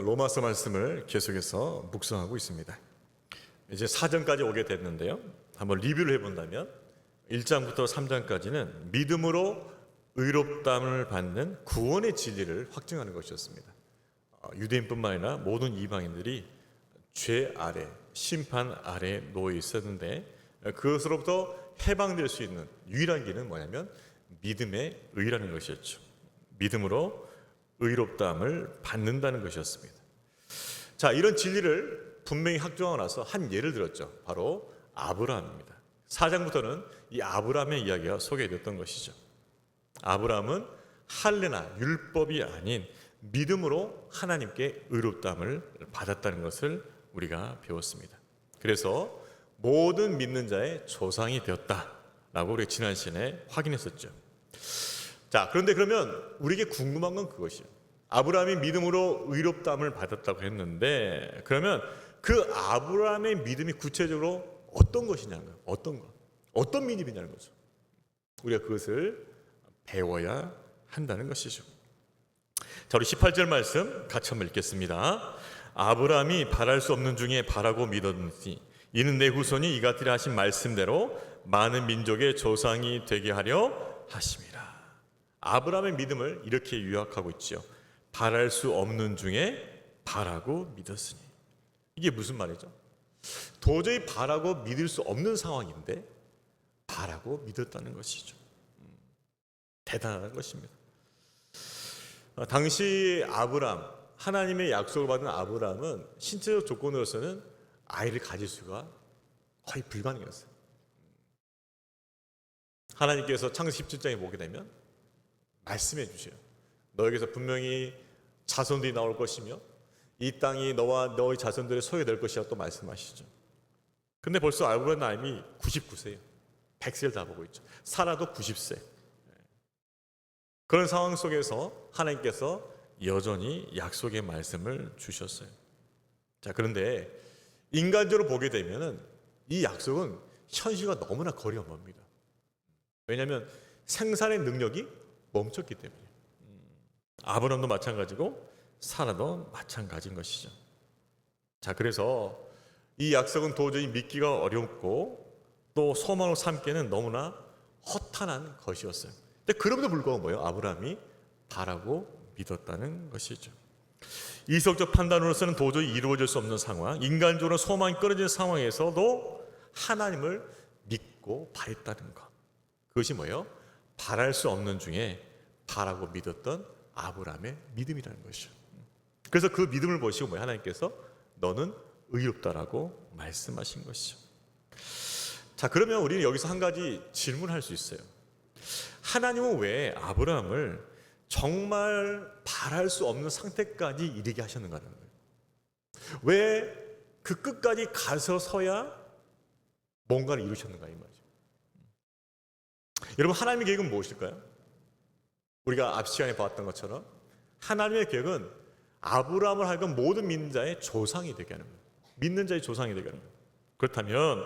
로마서 말씀을 계속해서 묵상하고 있습니다. 이제 4장까지 오게 됐는데요. 한번 리뷰를 해본다면 1장부터 3장까지는 믿음으로 의롭다함을 받는 구원의 진리를 확증하는 것이었습니다. 유대인뿐만 아니라 모든 이방인들이 죄 아래, 심판 아래 놓여 있었는데 그것으로부터 해방될 수 있는 유일한 길은 뭐냐면 믿음의 의라는 것이었죠. 믿음으로 의롭다함을 받는다는 것이었습니다. 자, 이런 진리를 분명히 확정하고 나서 한 예를 들었죠. 바로 아브라함입니다. 4장부터는 이 아브라함의 이야기가 소개됐던 것이죠. 아브라함은 할례나 율법이 아닌 믿음으로 하나님께 의롭다함을 받았다는 것을 우리가 배웠습니다. 그래서 모든 믿는 자의 조상이 되었다라고 우리가 지난 시간에 확인했었죠. 자, 그런데 그러면 우리에게 궁금한 건 그것이에요. 아브라함이 믿음으로 의롭다함을 받았다고 했는데 그러면 그 아브라함의 믿음이 구체적으로 어떤 것이냐는 거예요. 어떤 믿음이냐는 거죠. 우리가 그것을 배워야 한다는 것이죠. 자, 우리 18절 말씀 같이 한번 읽겠습니다. 아브라함이 바랄 수 없는 중에 바라고 믿었으니 이는 내 후손이 이같으리라 하신 말씀대로 많은 민족의 조상이 되게 하려 하심이라. 아브라함의 믿음을 이렇게 요약하고 있죠. 바랄 수 없는 중에 바라고 믿었으니. 이게 무슨 말이죠? 도저히 바라고 믿을 수 없는 상황인데 바라고 믿었다는 것이죠. 대단한 것입니다. 당시 아브라함, 하나님의 약속을 받은 아브라함은 신체적 조건으로서는 아이를 가질 수가 거의 불가능했어요. 하나님께서 창세기 17장에 보게 되면 말씀해 주셔요. 너에게서 분명히 자손들이 나올 것이며 이 땅이 너와 너의 자손들의 소유될 것이라고 또 말씀하시죠. 근데 벌써 아브라함이 99세예요. 100세를 다 보고 있죠. 사라도 90세. 그런 상황 속에서 하나님께서 여전히 약속의 말씀을 주셨어요. 자, 그런데 인간적으로 보게 되면은 이 약속은 현실과 너무나 거리가 멉니다. 왜냐하면 생산의 능력이 멈췄기 때문에. 아브라함도 마찬가지고 사라도 마찬가지인 것이죠. 자, 그래서 이 약속은 도저히 믿기가 어렵고 또 소망으로 삼기에는 너무나 허탄한 것이었어요. 근데 그럼에도 불구하고 뭐예요? 아브라함이 바라고 믿었다는 것이죠. 이성적 판단으로서는 도저히 이루어질 수 없는 상황, 인간적으로 소망이 끊어진 상황에서도 하나님을 믿고 바랬다는 것. 그것이 뭐예요? 바랄 수 없는 중에 바라고 믿었던 아브라함의 믿음이라는 것이죠. 그래서 그 믿음을 보시고 뭐예요? 하나님께서 너는 의롭다라고 말씀하신 것이죠. 자, 그러면 우리는 여기서 한 가지 질문할 수 있어요. 하나님은 왜 아브라함을 정말 바랄 수 없는 상태까지 이르게 하셨는가는 거예요. 왜 그 끝까지 가서서야 뭔가를 이루셨는가 이 말이죠. 여러분, 하나님의 계획은 무엇일까요? 우리가 앞 시간에 봤던 것처럼 하나님의 계획은 아브라함을 하여금 모든 믿는 자의 조상이 되게 하는 거예요. 믿는 자의 조상이 되게 하는 거예요. 그렇다면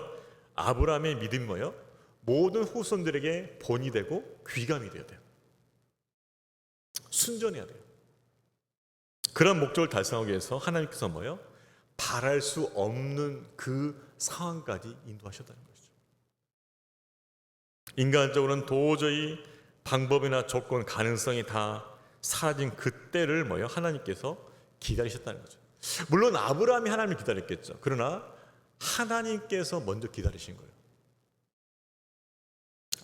아브라함의 믿음이 뭐예요? 모든 후손들에게 본이 되고 귀감이 되어야 돼요. 순전해야 돼요. 그런 목적을 달성하기 위해서 하나님께서 뭐예요? 바랄 수 없는 그 상황까지 인도하셨다는 것이죠. 인간적으로는 도저히 방법이나 조건, 가능성이 다 사라진 그때를 뭐예요? 하나님께서 기다리셨다는 거죠. 물론 아브라함이 하나님을 기다렸겠죠. 그러나 하나님께서 먼저 기다리신 거예요.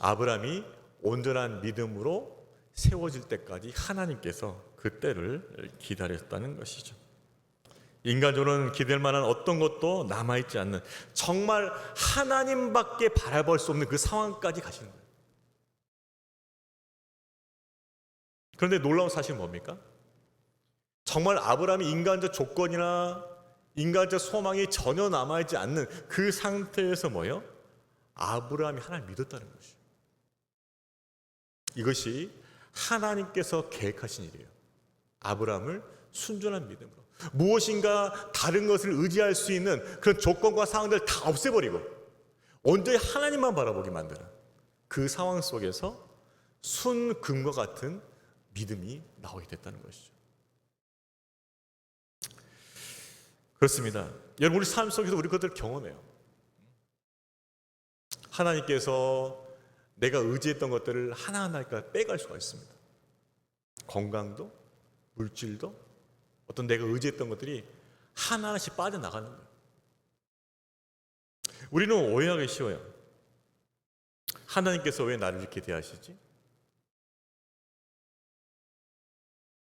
아브라함이 온전한 믿음으로 세워질 때까지 하나님께서 그때를 기다렸다는 것이죠. 인간적으로는 기댈 만한 어떤 것도 남아있지 않는 정말 하나님밖에 바라볼 수 없는 그 상황까지 가시는 거예요. 그런데 놀라운 사실은 뭡니까? 정말 아브라함이 인간적 조건이나 인간적 소망이 전혀 남아있지 않는 그 상태에서 뭐예요? 아브라함이 하나님을 믿었다는 것이죠. 이것이 하나님께서 계획하신 일이에요. 아브라함을 순전한 믿음으로 무엇인가 다른 것을 의지할 수 있는 그런 조건과 상황들을 다 없애버리고 온전히 하나님만 바라보게 만드는 그 상황 속에서 순금과 같은 믿음이 나오게 됐다는 것이죠. 그렇습니다. 여러분, 우리 삶 속에서 우리 그것들을 경험해요. 하나님께서 내가 의지했던 것들을 하나하나 빼갈 수가 있습니다. 건강도, 물질도, 어떤 내가 의지했던 것들이 하나하나씩 빠져나가는 거예요. 우리는 오해하기 쉬워요. 하나님께서 왜 나를 이렇게 대하시지?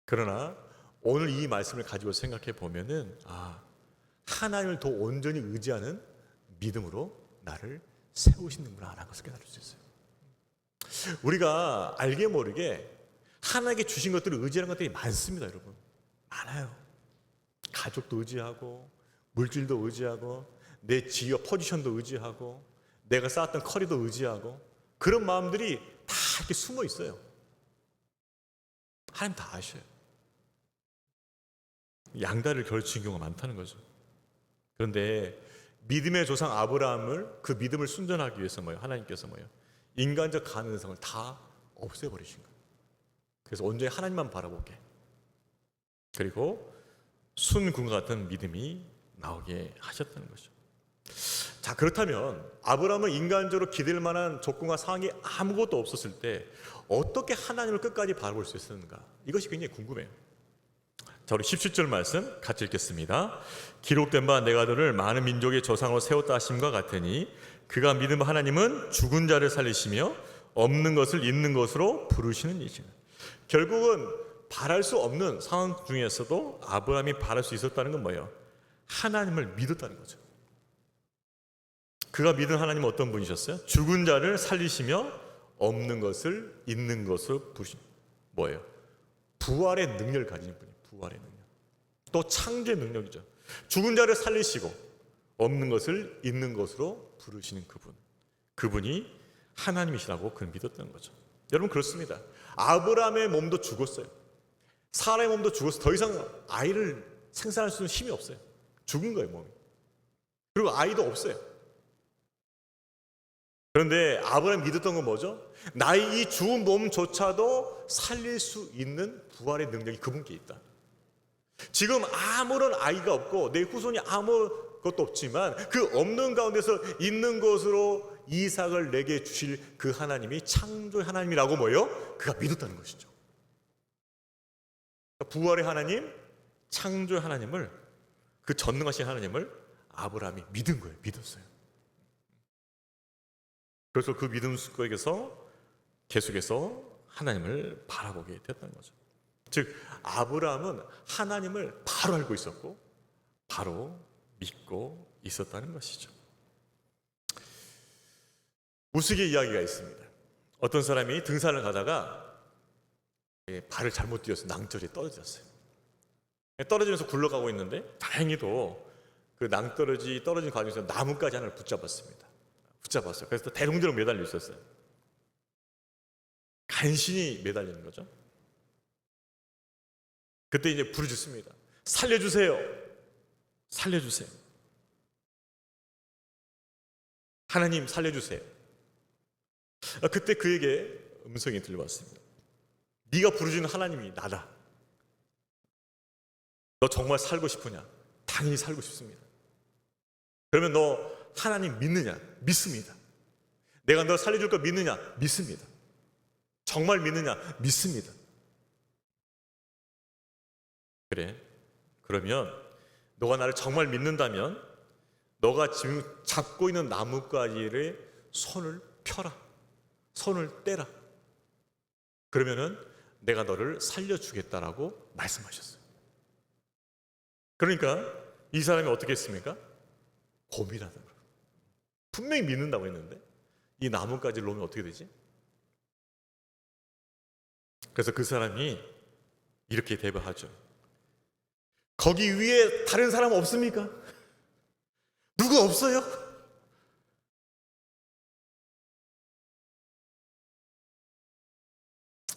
그러나 오늘 이 말씀을 가지고 생각해 보면은, 하나님을 더 온전히 의지하는 믿음으로 나를 세우시는구나 라는 것을 깨달을 수 있어요. 우리가 알게 모르게 하나님께 주신 것들을 의지하는 것들이 많습니다. 여러분, 많아요. 가족도 의지하고, 물질도 의지하고, 내 지위와 포지션도 의지하고, 내가 쌓았던 커리도 의지하고, 그런 마음들이 다 이렇게 숨어 있어요. 하나님 다 아셔요. 양다리를 걸치는 경우가 많다는 거죠. 그런데 믿음의 조상 아브라함을, 그 믿음을 순전하기 위해서 하나님께서 인간적 가능성을 다 없애버리신 거예요. 그래서 온전히 하나님만 바라보게, 그리고 순금과 같은 믿음이 나오게 하셨다는 거죠. 자, 그렇다면 아브라함은 인간적으로 기댈 만한 조건과 상황이 아무것도 없었을 때 어떻게 하나님을 끝까지 바라볼 수 있었는가? 이것이 굉장히 궁금해요. 자, 우리 17절 말씀 같이 읽겠습니다. 기록된 바 내가 너를 많은 민족의 조상으로 세웠다 하심과 같으니 그가 믿은 하나님은 죽은 자를 살리시며 없는 것을 있는 것으로 부르시는 이시네. 결국은 바랄 수 없는 상황 중에서도 아브라함이 바랄 수 있었다는 건 뭐예요? 하나님을 믿었다는 거죠. 그가 믿은 하나님은 어떤 분이셨어요? 죽은 자를 살리시며 없는 것을 있는 것으로 부르신, 뭐예요? 부활의 능력을 가진 분이에요. 부활의 능력. 또 창조의 능력이죠. 죽은 자를 살리시고 없는 것을 있는 것으로 부르시는 그분. 그분이 하나님이시라고 그는 믿었던 거죠. 여러분, 그렇습니다. 아브라함의 몸도 죽었어요. 사라의 몸도 죽었어요. 더 이상 아이를 생산할 수 있는 힘이 없어요. 죽은 거예요, 몸이. 그리고 아이도 없어요. 그런데 아브라함이 믿었던 건 뭐죠? 나의 이 죽은 몸조차도 살릴 수 있는 부활의 능력이 그분께 있다. 지금 아무런 아이가 없고 내 후손이 아무것도 없지만 그 없는 가운데서 있는 것으로 이삭을 내게 주실 그 하나님이 창조의 하나님이라고 그가 믿었다는 것이죠. 부활의 하나님, 창조의 하나님을, 그 전능하신 하나님을 아브라함이 믿은 거예요. 믿었어요. 그래서 그 믿음 속에서 계속해서 하나님을 바라보게 됐다는 거죠. 즉, 아브라함은 하나님을 바로 알고 있었고 바로 믿고 있었다는 것이죠. 우스갯 이야기가 있습니다. 어떤 사람이 등산을 가다가 발을 잘못 디뎌서 낭떠러지에 떨어졌어요. 떨어지면서 굴러가고 있는데 다행히도 그 낭떠러지 떨어진 과정에서 나뭇가지 하나를 붙잡았습니다. 그래서 또 대롱대롱 매달려 있었어요. 간신히 매달리는 거죠. 그때 이제 부르짖습니다. 살려주세요. 살려주세요. 하나님 살려주세요. 그때 그에게 음성이 들려왔습니다. 네가 부르짖는 하나님이 나다. 너 정말 살고 싶으냐? 당연히 살고 싶습니다. 그러면 너 하나님 믿느냐? 믿습니다. 내가 너 살려줄 거 믿느냐? 믿습니다. 정말 믿느냐? 믿습니다. 그래, 그러면 너가 나를 정말 믿는다면 너가 지금 잡고 있는 나뭇가지를 손을 펴라. 손을 떼라. 그러면은 내가 너를 살려주겠다라고 말씀하셨어요. 그러니까 이 사람이 어떻게 했습니까? 고민하는 거예요. 분명히 믿는다고 했는데 이 나뭇가지를 놓으면 어떻게 되지? 그래서 그 사람이 이렇게 대답하죠. 거기 위에 다른 사람 없습니까? 누구 없어요?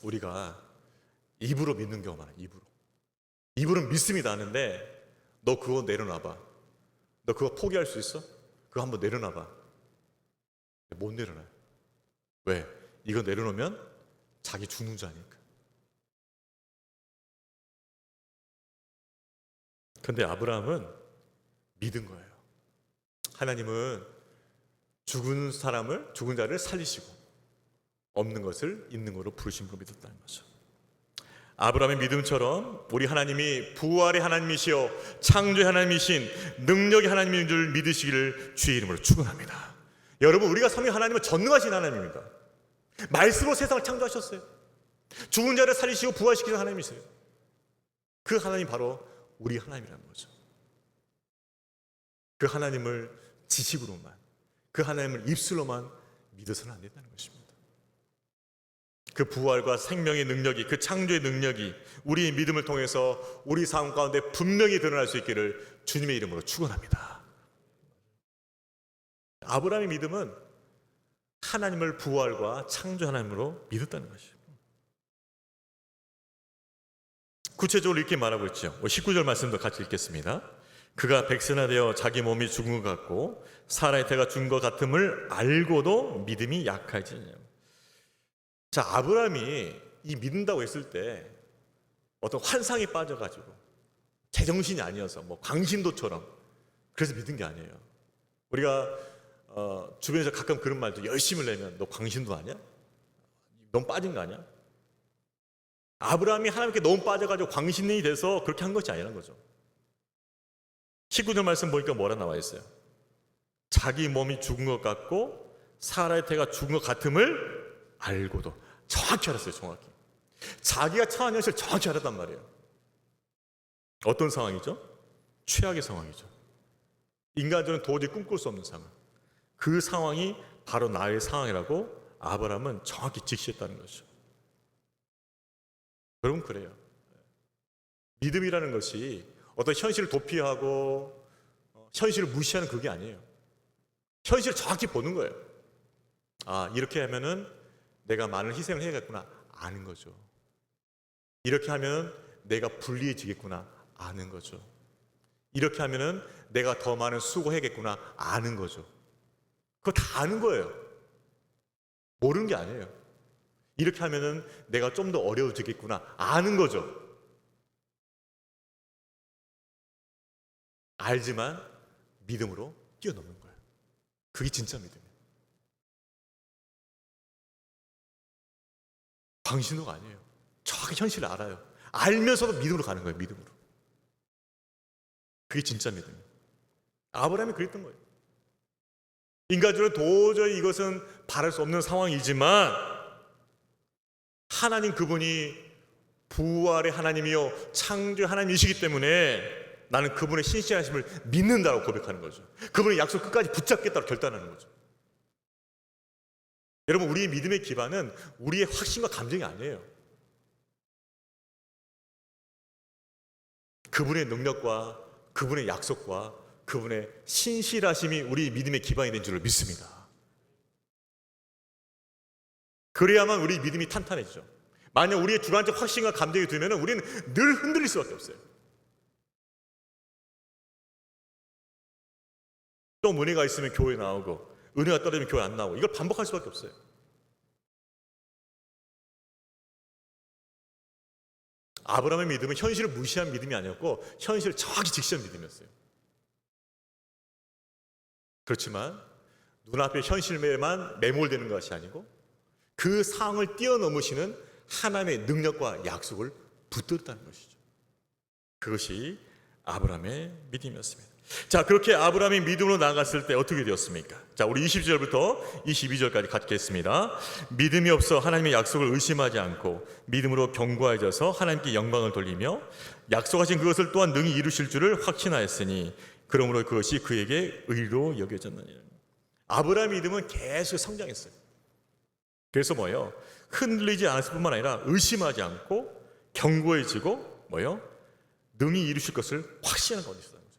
우리가 입으로 믿는 경우가 많아요. 입으로는 믿습니다 하는데 너 그거 내려놔봐. 너 그거 포기할 수 있어? 그거 한번 내려놔봐. 못 내려놔요. 왜? 이거 내려놓으면 자기 죽는 줄 아니까. 근데 아브라함은 믿은 거예요. 하나님은 죽은 자를 살리시고 없는 것을 있는 것으로 부르심으로 믿었다는 거죠. 아브라함의 믿음처럼 우리 하나님이 부활의 하나님이시여 창조의 하나님이신 능력의 하나님인 줄 믿으시기를 주의 이름으로 축원합니다. 여러분, 우리가 섬긴 하나님은 전능하신 하나님입니다. 말씀으로 세상을 창조하셨어요. 죽은 자를 살리시고 부활시키는 하나님이세요. 그 하나님 바로 우리 하나님이라는 거죠. 그 하나님을 지식으로만, 그 하나님을 입술로만 믿어서는 안 된다는 것입니다. 그 부활과 생명의 능력이, 그 창조의 능력이 우리의 믿음을 통해서 우리 삶 가운데 분명히 드러날 수 있기를 주님의 이름으로 축원합니다. 아브라함의 믿음은 하나님을 부활과 창조 하나님으로 믿었다는 것이죠. 구체적으로 이렇게 말하고 있죠. 19절 말씀도 같이 읽겠습니다. 그가 백세나 되어 자기 몸이 죽은 것 같고 사라의 태가 죽은 것 같음을 알고도 믿음이 약하지. 자, 아브라함이 이 믿는다고 했을 때 어떤 환상에 빠져가지고 제정신이 아니어서 뭐 광신도처럼 그래서 믿은 게 아니에요. 우리가 주변에서 가끔 그런 말도, 열심을 내면 너 광신도 아니야? 너무 빠진 거 아니야? 아브라함이 하나님께 너무 빠져가지고 광신이 돼서 그렇게 한 것이 아니라는 거죠. 19절 말씀 보니까 뭐라 나와 있어요? 자기 몸이 죽은 것 같고 사라의 태가 죽은 것 같음을 알고도. 정확히 알았어요. 정확히. 자기가 처한 현실을 정확히 알았단 말이에요. 어떤 상황이죠? 최악의 상황이죠. 인간들은 도저히 꿈꿀 수 없는 상황. 그 상황이 바로 나의 상황이라고 아브라함은 정확히 직시했다는 거죠. 여러분, 그래요. 믿음이라는 것이 어떤 현실을 도피하고 현실을 무시하는 그게 아니에요. 현실을 정확히 보는 거예요. 아, 이렇게 하면은 내가 많은 희생을 해야겠구나 아는 거죠. 이렇게 하면 내가 불리해지겠구나 아는 거죠. 이렇게 하면은 내가 더 많은 수고해야겠구나 아는 거죠. 그거 다 아는 거예요. 모르는 게 아니에요. 이렇게 하면은 내가 좀 더 어려워지겠구나 아는 거죠. 알지만 믿음으로 뛰어넘는 거예요. 그게 진짜 믿음이에요. 광신도가 아니에요. 정확히 현실을 알아요. 알면서도 믿음으로 가는 거예요. 믿음으로. 그게 진짜 믿음이에요. 아브라함이 그랬던 거예요. 인간적으로 도저히 이것은 바랄 수 없는 상황이지만 하나님, 그분이 부활의 하나님이요 창조의 하나님이시기 때문에 나는 그분의 신실하심을 믿는다고 고백하는 거죠. 그분의 약속 끝까지 붙잡겠다고 결단하는 거죠. 여러분, 우리의 믿음의 기반은 우리의 확신과 감정이 아니에요. 그분의 능력과 그분의 약속과 그분의 신실하심이 우리 믿음의 기반이 된 줄을 믿습니다. 그래야만 우리 믿음이 탄탄해지죠. 만약 우리의 주관적 확신과 감정이 들면 우리는 늘 흔들릴 수밖에 없어요. 좀 은혜가 있으면 교회 나오고 은혜가 떨어지면 교회 안 나오고 이걸 반복할 수밖에 없어요. 아브라함의 믿음은 현실을 무시한 믿음이 아니었고 현실을 정확히 직시한 믿음이었어요. 그렇지만 눈앞의 현실에만 매몰되는 것이 아니고 그 상황을 뛰어넘으시는 하나님의 능력과 약속을 붙들었다는 것이죠. 그것이 아브라함의 믿음이었습니다. 자, 그렇게 아브라함이 믿음으로 나아갔을 때 어떻게 되었습니까? 자, 우리 20절부터 22절까지 갖겠습니다. 믿음이 없어 하나님의 약속을 의심하지 않고 믿음으로 견고해져서 하나님께 영광을 돌리며 약속하신 그것을 또한 능히 이루실 줄을 확신하였으니 그러므로 그것이 그에게 의로 여겨졌느니라. 아브라함의 믿음은 계속 성장했어요. 그래서 뭐예요? 흔들리지 않았을 뿐만 아니라 의심하지 않고 견고해지고 뭐예요? 능히 이루실 것을 확신하는 가운데 있었다는 거죠.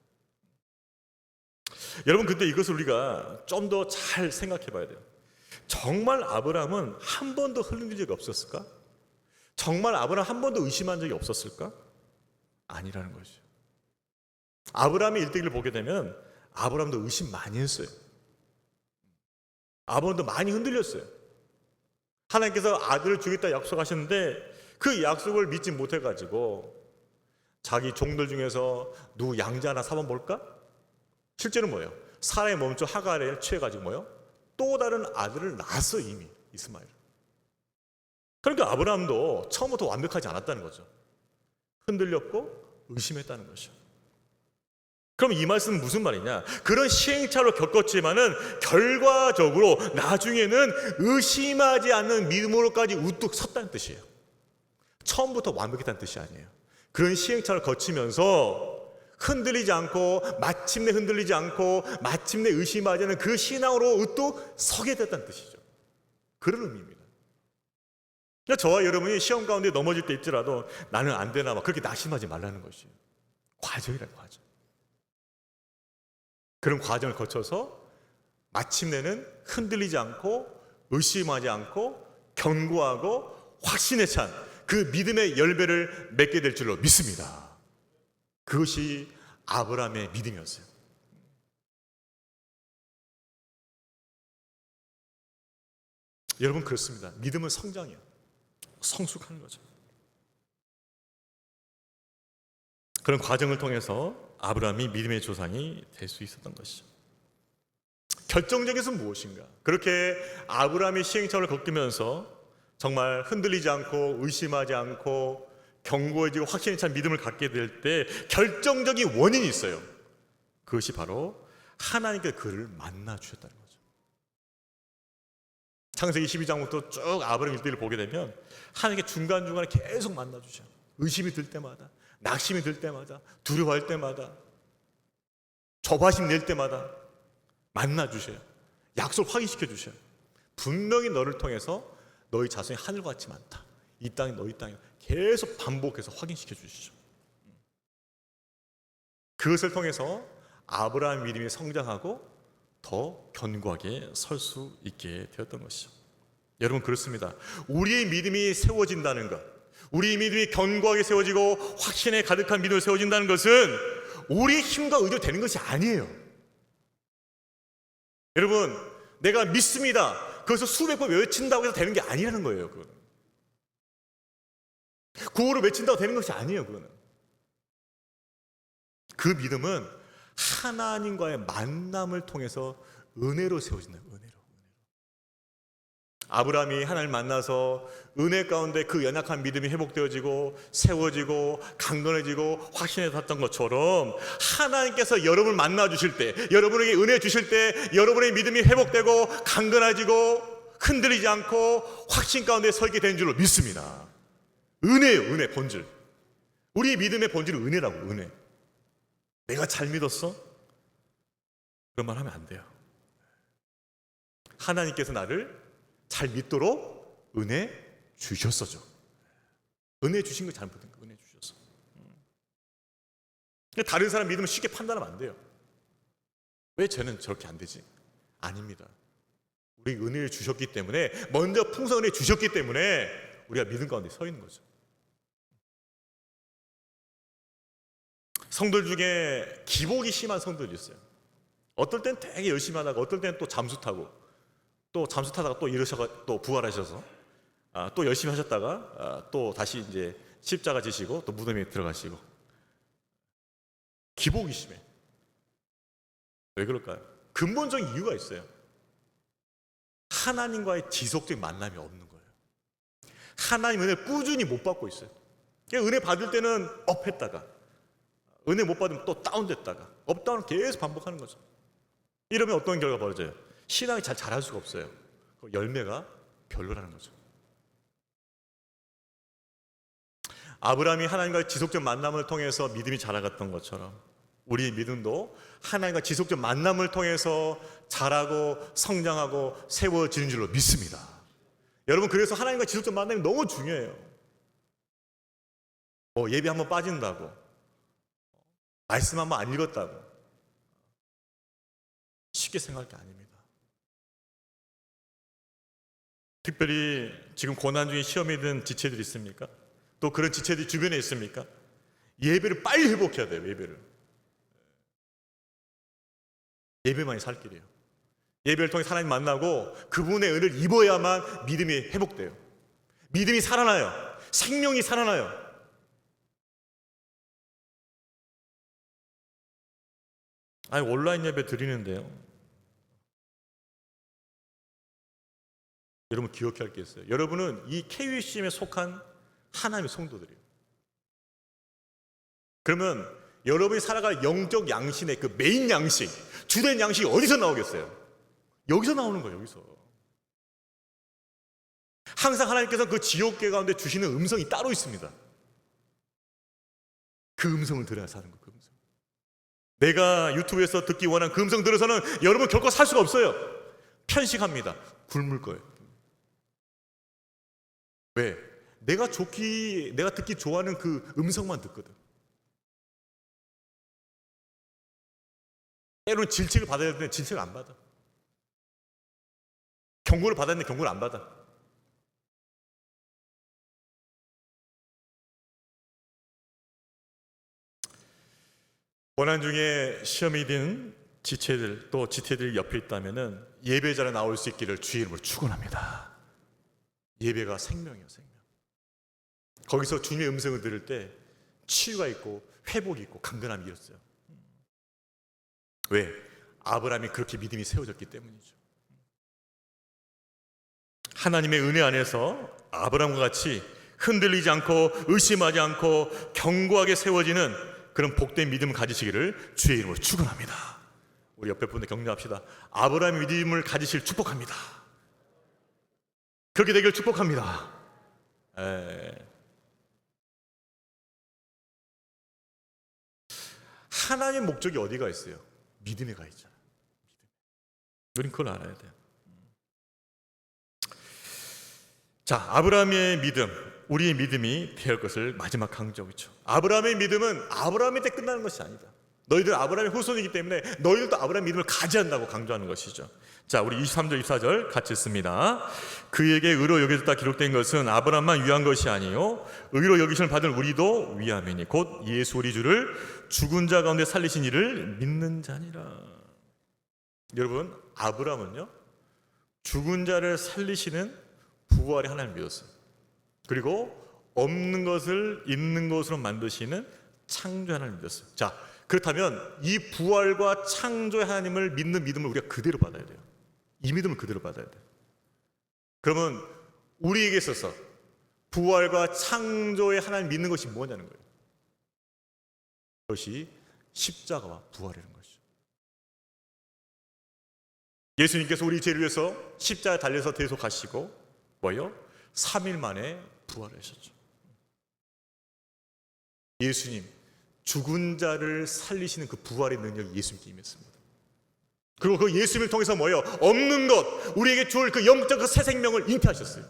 여러분, 근데 이것을 우리가 좀 더 잘 생각해 봐야 돼요. 정말 아브라함은 한 번도 흔들린 적이 없었을까? 정말 아브라함 한 번도 의심한 적이 없었을까? 아니라는 거죠. 아브라함의 일대기를 보게 되면 아브라함도 의심 많이 했어요. 아브라함도 많이 흔들렸어요. 하나님께서 아들을 주겠다 약속하셨는데 그 약속을 믿지 못해가지고 자기 종들 중에서 누구 양자 하나 사면 볼까? 실제는 뭐예요? 사라의 몸종 하갈을 취해가지고 뭐예요? 또 다른 아들을 낳았어요. 이미 이스마엘. 그러니까 아브라함도 처음부터 완벽하지 않았다는 거죠. 흔들렸고 의심했다는 것이죠. 그럼 이 말씀은 무슨 말이냐? 그런 시행착오를 겪었지만은 결과적으로 나중에는 의심하지 않는 믿음으로까지 우뚝 섰다는 뜻이에요. 처음부터 완벽했다는 뜻이 아니에요. 그런 시행착오를 거치면서 흔들리지 않고 마침내 흔들리지 않고 마침내 의심하지 않는 그 신앙으로 우뚝 서게 됐다는 뜻이죠. 그런 의미입니다. 그러니까 저와 여러분이 시험 가운데 넘어질 때 있더라도 나는 안 되나 봐 그렇게 낙심하지 말라는 것이에요. 과정이라는 과정. 그런 과정을 거쳐서 마침내는 흔들리지 않고 의심하지 않고 견고하고 확신에 찬 그 믿음의 열매를 맺게 될 줄로 믿습니다. 그것이 아브라함의 믿음이었어요. 여러분 그렇습니다. 믿음은 성장이에요. 성숙하는 거죠. 그런 과정을 통해서 아브라함이 믿음의 조상이 될 수 있었던 것이죠. 결정적인 것은 무엇인가? 그렇게 아브라함이 시행착오를 겪으면서 정말 흔들리지 않고 의심하지 않고 견고해지고 확신에 찬 믿음을 갖게 될 때 결정적인 원인이 있어요. 그것이 바로 하나님께서 그를 만나 주셨다는 거죠. 창세기 12장부터 쭉 아브라함 일대를 보게 되면 하나님께 중간중간에 계속 만나 주셔요. 의심이 들 때마다, 낙심이 들 때마다, 두려워할 때마다, 조바심 낼 때마다 만나 주셔요. 약속 확인시켜 주셔요. 분명히 너를 통해서 너희 자손이 하늘같이 많다. 이 땅이 너희 땅이다. 계속 반복해서 확인시켜 주시죠. 그것을 통해서 아브라함 믿음이 성장하고 더 견고하게 설 수 있게 되었던 것이죠. 여러분 그렇습니다. 우리의 믿음이 세워진다는 것, 우리의 믿음이 견고하게 세워지고 확신에 가득한 믿음을 세워진다는 것은 우리의 힘과 의지로 되는 것이 아니에요. 여러분 내가 믿습니다. 그것을 수백 번 외친다고 해서 되는 게 아니라는 거예요. 그거는. 구호를 외친다고 되는 것이 아니에요. 그거는. 그 믿음은 하나님과의 만남을 통해서 은혜로 세워진다. 은혜로. 아브라함이 하나님을 만나서 은혜 가운데 그 연약한 믿음이 회복되어지고 세워지고 강건해지고 확신에 탔던 것처럼 하나님께서 여러분을 만나 주실 때, 여러분에게 은혜 주실 때 여러분의 믿음이 회복되고 강건해지고 흔들리지 않고 확신 가운데 서 있게 되는 줄로 믿습니다. 은혜예요. 은혜 본질. 우리 믿음의 본질은 은혜라고. 은혜. 내가 잘 믿었어? 그런 말 하면 안 돼요. 하나님께서 나를 잘 믿도록 은혜 주셨어죠. 은혜 주신 거 잘못된 거. 은혜 주셨어. 다른 사람 믿으면 쉽게 판단하면 안 돼요. 왜 쟤는 저렇게 안 되지? 아닙니다. 우리 은혜를 주셨기 때문에, 먼저 풍성한 은혜 주셨기 때문에 우리가 믿음 가운데 서 있는 거죠. 성들 중에 기복이 심한 성들이 있어요. 어떨 땐 되게 열심히 하다가 어떨 땐 또 잠수 타고, 또 잠수 타다가 또 일어서가 또 부활하셔서 또 열심히 하셨다가 또 다시 이제 십자가 지시고 또 무덤에 들어가시고. 기복이 심해. 왜 그럴까요? 근본적인 이유가 있어요. 하나님과의 지속적인 만남이 없는 거예요. 하나님 은혜를 꾸준히 못 받고 있어요. 은혜 받을 때는 업했다가 은혜 못 받으면 또 다운됐다가 업다운을 계속 반복하는 거죠. 이러면 어떤 결과가 벌어져요? 신앙이 잘 자랄 수가 없어요. 열매가 별로라는 거죠. 아브라함이 하나님과의 지속적 만남을 통해서 믿음이 자라갔던 것처럼 우리의 믿음도 하나님과 지속적 만남을 통해서 자라고 성장하고 세워지는 줄로 믿습니다. 여러분 그래서 하나님과 지속적 만남이 너무 중요해요. 예배 한번 빠진다고, 말씀 한번 안 읽었다고 쉽게 생각할 게 아닙니다. 특별히 지금 고난 중에 시험에 든 지체들이 있습니까? 또 그런 지체들이 주변에 있습니까? 예배를 빨리 회복해야 돼요. 예배만이 살 길이에요. 예배를 통해 하나님 만나고 그분의 은혜를 입어야만 믿음이 회복돼요. 믿음이 살아나요. 생명이 살아나요. 아니 온라인 예배 드리는데요. 여러분 기억해야 할 게 있어요. 여러분은 이 KUCM에 속한 하나님의 성도들이에요. 그러면 여러분이 살아갈 영적 양식의 그 메인 양식, 주된 양식이 어디서 나오겠어요? 여기서 나오는 거예요. 여기서. 항상 하나님께서 그 지옥계 가운데 주시는 음성이 따로 있습니다. 그 음성을 들어야 사는 거예요. 그 음성. 내가 유튜브에서 듣기 원한 그 음성 들어서는 여러분 결코 살 수가 없어요. 편식합니다. 굶을 거예요. 왜? 내가 듣기 좋아하는 그 음성만 듣거든. 때로는 질책을 받아야 되는데 질책을 안 받아. 경고를 받았는데 경고를 안 받아. 고난 중에 시험이 든 지체들 또 지체들이 옆에 있다면은 예배자로 나올 수 있기를 주의 이름으로 축원합니다. 예배가 생명이에요, 생명. 거기서 주님의 음성을 들을 때 치유가 있고 회복이 있고 강건함이 일었어요. 왜? 아브라함이 그렇게 믿음이 세워졌기 때문이죠. 하나님의 은혜 안에서 아브라함과 같이 흔들리지 않고 의심하지 않고 견고하게 세워지는 그런 복된 믿음을 가지시기를 주의 이름으로 축원합니다. 우리 옆에 분들 격려합시다. 아브라함의 믿음을 가지실 축복합니다. 그렇게 되기를 축복합니다. 하나님의 목적이 어디가 있어요? 믿음에 가 있잖아요. 우린 그걸 알아야 돼요. 자, 아브라함의 믿음, 우리의 믿음이 되어야 할 것을 마지막 강조하고 있죠. 아브라함의 믿음은 아브라함의 때 끝나는 것이 아니다. 너희들 아브라함의 후손이기 때문에 너희들도 아브라함의 믿음을 가지한다고 강조하는 것이죠. 자, 우리 23절, 24절 같이 읽습니다. 그에게 의로 여겨졌다 기록된 것은 아브라함만 위한 것이 아니요 의로 여기심을 받은 우리도 위함이니 곧 예수 우리 주를 죽은 자 가운데 살리신 이를 믿는 자니라. 여러분, 아브라함은요 죽은 자를 살리시는 부활의 하나님을 믿었어요. 그리고 없는 것을 있는 것으로 만드시는 창조 하나님을 믿었어요. 자, 그렇다면 이 부활과 창조의 하나님을 믿는 믿음을 우리가 그대로 받아야 돼요. 이 믿음을 그대로 받아야 돼요. 그러면 우리에게 있어서 부활과 창조의 하나님 믿는 것이 뭐냐는 거예요. 그것이 십자가와 부활이라는 것이죠. 예수님께서 우리 죄를 위해서 십자가에 달려서 대속하시고 뭐요? 3일 만에 부활하셨죠. 예수님 죽은 자를 살리시는 그 부활의 능력이 예수님께 임했습니다. 그리고 그 예수님을 통해서 뭐예요? 없는 것, 우리에게 줄 그 영적 그 새 생명을 잉태하셨어요.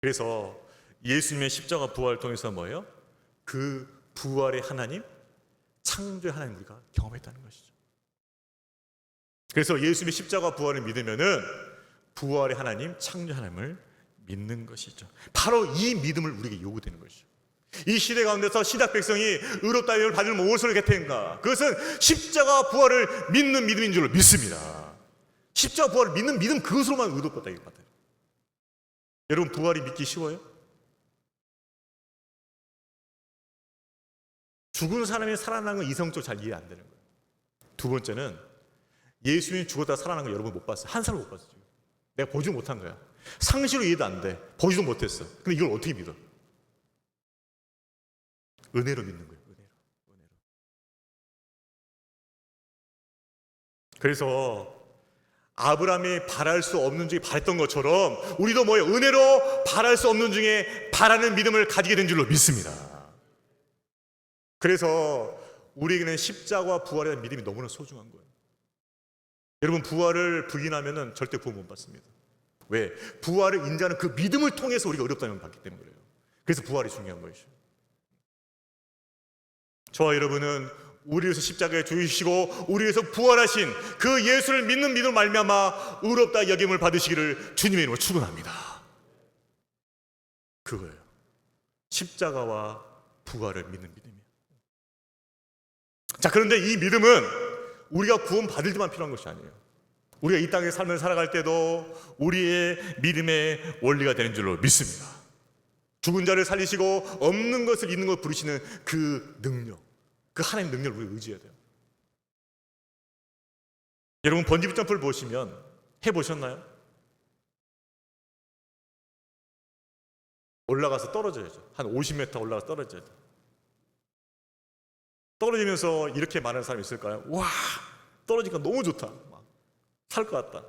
그래서 예수님의 십자가 부활을 통해서 뭐예요? 그 부활의 하나님, 창조의 하나님 우리가 경험했다는 것이죠. 그래서 예수님의 십자가 부활을 믿으면은 부활의 하나님, 창조의 하나님을 믿는 것이죠. 바로 이 믿음을 우리에게 요구되는 것이죠. 이 시대 가운데서 시작 백성이 의롭다 함을 받을 무엇을 겠는가? 그것은 십자가 부활을 믿는 믿음인 줄로 믿습니다. 십자가 부활을 믿는 믿음 그것으로만 의롭다 받아요. 여러분 부활이 믿기 쉬워요? 죽은 사람이 살아나는 건 이성적으로 잘 이해 안 되는 거예요. 두 번째는 예수님이 죽었다 살아난 거 여러분 못 봤어요. 한 사람 못 봤어요. 지금. 내가 보지 못한 거야. 상식으로 이해도 안 돼. 보지도 못했어. 근데 이걸 어떻게 믿어? 은혜로 믿는 거예요. 은혜로. 그래서 아브라함이 바랄 수 없는 중에 바랬던 것처럼 우리도 뭐예요? 은혜로 바랄 수 없는 중에 바라는 믿음을 가지게 된 줄로 믿습니다. 그래서 우리에게는 십자가와 부활에 대한 믿음이 너무나 소중한 거예요. 여러분 부활을 부인하면 절대 구원 못 받습니다. 왜? 부활을 인자하는 그 믿음을 통해서 우리가 의롭다는 받기 때문에 그래요. 그래서 부활이 중요한 것이죠. 저와 여러분은 우리 위해서 십자가에 죽으시고 우리 위해서 부활하신 그 예수를 믿는 믿음을 말미암아 의롭다 여김을 받으시기를 주님의 이름으로 축원합니다. 그거예요. 십자가와 부활을 믿는 믿음이에요. 자, 그런데 이 믿음은 우리가 구원 받을 때만 필요한 것이 아니에요. 우리가 이 땅의 삶을 살아갈 때도 우리의 믿음의 원리가 되는 줄로 믿습니다. 죽은 자를 살리시고 없는 것을 있는 것 부르시는 그 능력, 그 하나님의 능력을 우리가 의지해야 돼요. 여러분 번지 점프를 보시면 해보셨나요? 올라가서 떨어져야죠. 한 50m 올라가서 떨어져야죠. 떨어지면서 이렇게 말하는 사람이 있을까요? 와, 떨어지니까 너무 좋다. 살 것 같다.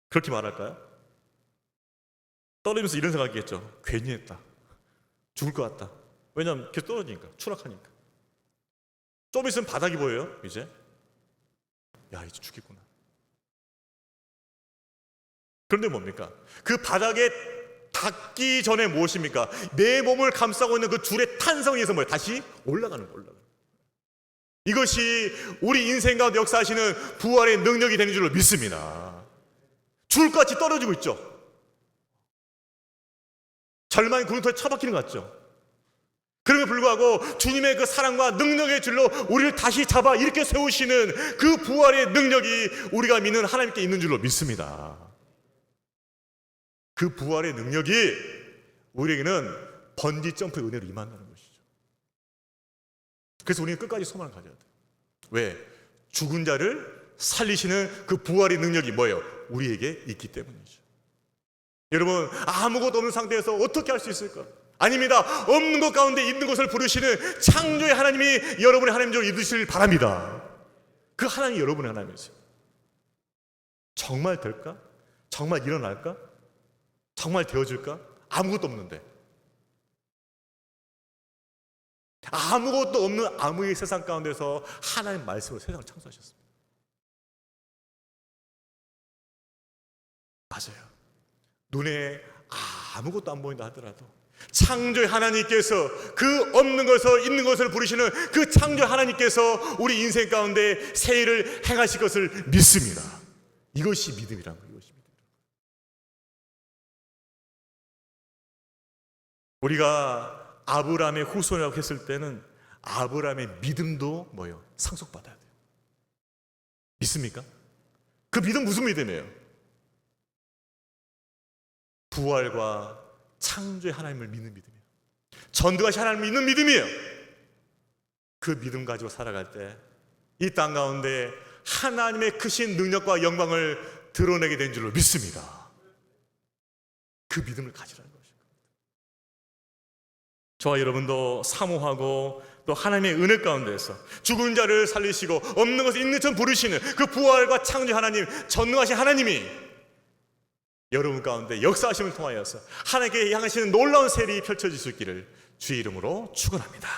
그렇게 말할까요? 떨어지면서 이런 생각이겠죠. 괜히 했다. 죽을 것 같다. 왜냐하면 계속 떨어지니까, 추락하니까. 좀 있으면 바닥이 보여요. 이제 야, 이제 죽겠구나. 그런데 뭡니까? 그 바닥에 닿기 전에 무엇입니까? 내 몸을 감싸고 있는 그 줄의 탄성에 의해서 뭐예요? 다시 올라가는 거예요. 이것이 우리 인생 가운데 역사하시는 부활의 능력이 되는 줄로 믿습니다. 줄같이 떨어지고 있죠. 절망의 구름터에 처박히는 것 같죠. 그럼에도 불구하고 주님의 그 사랑과 능력의 줄로 우리를 다시 잡아 이렇게 세우시는 그 부활의 능력이 우리가 믿는 하나님께 있는 줄로 믿습니다. 그 부활의 능력이 우리에게는 번지 점프의 은혜로 임한다는 것이죠. 그래서 우리는 끝까지 소망을 가져야 돼요. 왜? 죽은 자를 살리시는 그 부활의 능력이 뭐예요? 우리에게 있기 때문이죠. 여러분, 아무것도 없는 상태에서 어떻게 할 수 있을까? 아닙니다. 없는 것 가운데 있는 것을 부르시는 창조의 하나님이 여러분의 하나님 줄 믿으시길 바랍니다. 그 하나님이 여러분의 하나님이세요. 정말 될까? 정말 일어날까? 정말 되어질까? 아무것도 없는데, 아무것도 없는 암흑의 세상 가운데서 하나님 말씀으로 세상을 창조하셨습니다. 맞아요. 눈에 아무것도 안 보인다 하더라도 창조의 하나님께서 그 없는 것에서 있는 것을 부르시는 그 창조의 하나님께서 우리 인생 가운데 새 일을 행하실 것을 믿습니다. 이것이 믿음이란 거예요. 이것이 믿음. 우리가 아브라함의 후손이라고 했을 때는 아브라함의 믿음도 뭐예요? 상속받아야 돼요. 믿습니까? 그 믿음 무슨 믿음이에요? 부활과 창조의 하나님을 믿는 믿음이에요. 전능하신 하나님을 믿는 믿음이에요. 그 믿음 가지고 살아갈 때 이 땅 가운데 하나님의 크신 능력과 영광을 드러내게 된 줄로 믿습니다. 그 믿음을 가지라는 것입니다. 저와 여러분도 사모하고 또 하나님의 은혜 가운데서 죽은 자를 살리시고 없는 것을 있는 처럼 부르시는 그 부활과 창조 하나님, 전능하신 하나님이 여러분 가운데 역사하심을 통하여서 하나님께 향하시는 놀라운 세일이 펼쳐질 수 있기를 주의 이름으로 축원합니다.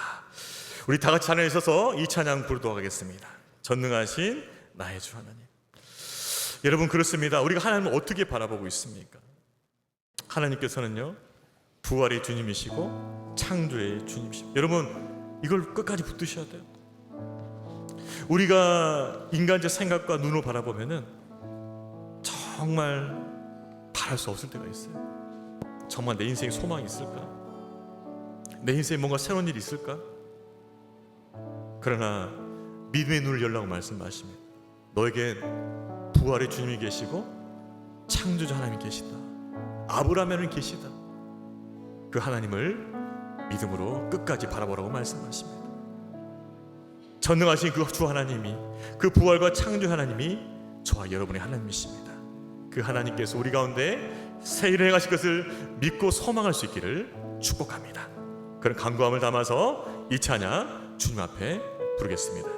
우리 다 같이 찬양에 서서 이 찬양 부르도록 하겠습니다. 전능하신 나의 주 하나님. 여러분, 그렇습니다. 우리가 하나님을 어떻게 바라보고 있습니까? 하나님께서는요, 부활의 주님이시고 창조의 주님이십니다. 여러분, 이걸 끝까지 붙드셔야 돼요. 우리가 인간적 생각과 눈으로 바라보면은 정말 바랄 수 없을 때가 있어요. 정말 내 인생에 소망이 있을까? 내 인생에 뭔가 새로운 일이 있을까? 그러나 믿음의 눈을 열라고 말씀하십니다. 너에겐 부활의 주님이 계시고 창조자 하나님이 계시다. 아브라함에는 계시다. 그 하나님을 믿음으로 끝까지 바라보라고 말씀하십니다. 전능하신 그 주 하나님이, 그 부활과 창조 하나님이 저와 여러분의 하나님이십니다. 그 하나님께서 우리 가운데 새 일을 행하실 것을 믿고 소망할 수 있기를 축복합니다. 그런 간구함을 담아서 이 찬양 주님 앞에 부르겠습니다.